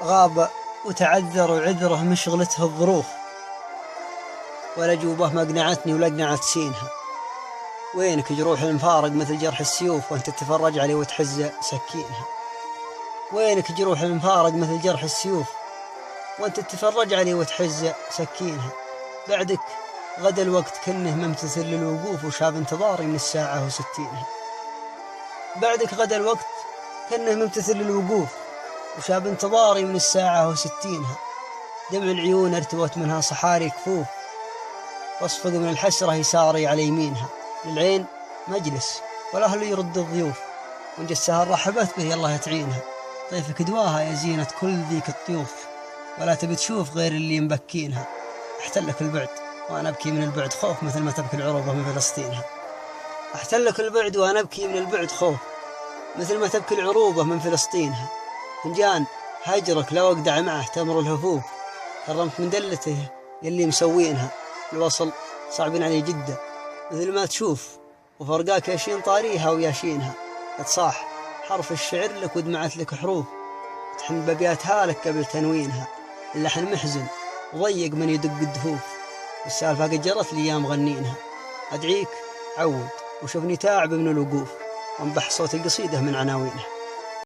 غاب وتعذر وعذره من شغلته الظروف، ولا جوبه ما قنعتني ولا قنعت سينها. وينك جروح المفارق مثل جرح السيوف وانت تتفرج عليه وتحز سكينها. وينك جروح المفارق مثل جرح السيوف وانت تتفرج عليه وتحز سكينها. بعدك غدا الوقت كنه ممتثل للوقوف وشاب انتظاري من الساعة وستينها. بعدك غدا الوقت كنه ممتثل للوقوف وشاب انتظاري من الساعة وستينها. دمع العيون ارتوت منها صحاري كفوف، واصفق من الحسرة يساري على يمينها. للعين مجلس ولا هل يرد الضيوف، وان جسها رحبت به الله تعينها. طيفك دواها يا زينة كل ذيك الطيوف، ولا تبي تشوف غير اللي مبكينها. احتلك البعد وانا ابكي من البعد خوف، مثل ما تبكي العروبة من فلسطينها. احتلك البعد وانا ابكي من البعد خوف، مثل ما تبكي العروبة من فلسطينها. فنجان هجرك لو اقدع معه تمر الهفوف، كرمت من دلته يلي مسوينها. الوصل صعبين علي جدا مثل ما تشوف، وفرقاك ياشين طاريها وياشينها. اتصاح حرف الشعر لك ودمعت لك حروف، تحن ببياتها لك قبل تنوينها. اللحن محزن وضيق من يدق الدفوف، والسالفة قد جرت لي ايام غنينها. ادعيك عود وشوفني تاعب من الوقوف، وانبح صوت القصيدة من عناوينها.